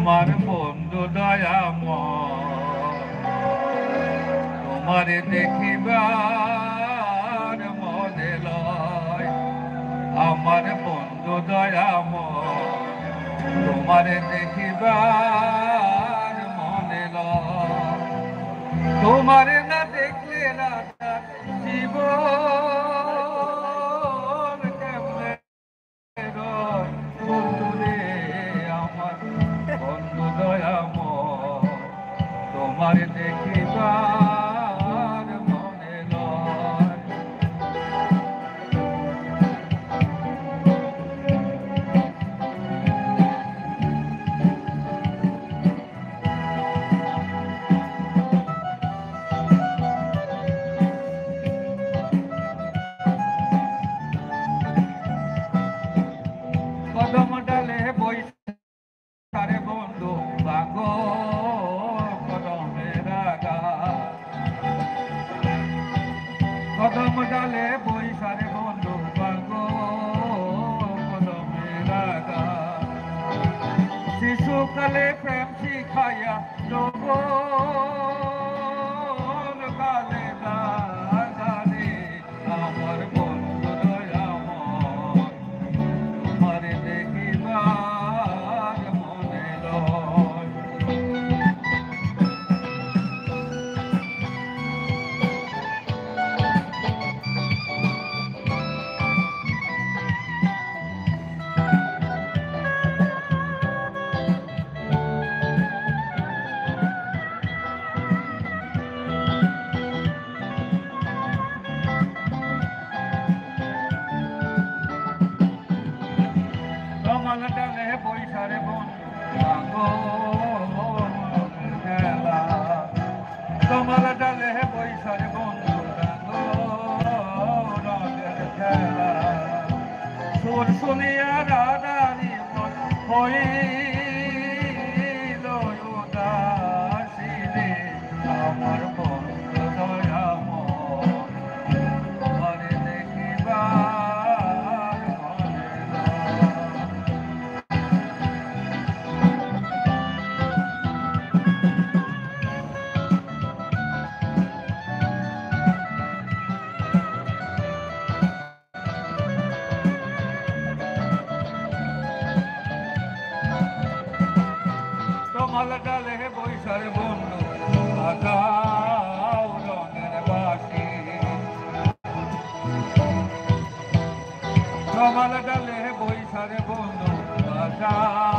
আমার বন্ধু দয়াময় তোমারে দেখিবার মনে লয়। আমার বন্ধু দয়াময় তোমারে দেখিবার মনে লয়। তোমারে না দেখলে রাধা জীবন কেমনে রয়। বন্ধু রে আমার বন্ধু দয়াময় তোমারে দেখিবার মনে লয়। কদম ডালে বৈশারে বন্ধু বাগো কদমের গাছ। কদম ডালে বৈশারে বন্ধু বাগো কদমের গাছ। শিশুকালে প্রেম শিখাইয়া যৌবন কালে দাগারে আমার বন্ধু দয়াময় তোমারে দেখিবার মনে লয়। কমল ডালে বৈশারে বন্ধু বাগো খেলা। কমল ডালে বৈশারে বন্ধু বাগো রঙের খেলা। সুর শুনিয়া রাধারি মন হইল উদাসী রে আমার বন্ধু দয়াময় তোমারে দেখিবার মনে লয়। কমল ডালে বৈশারে বন্ধু বাজাও রঙের বাঁশি। কমল ডালে বৈশারে বন্ধু বাজাও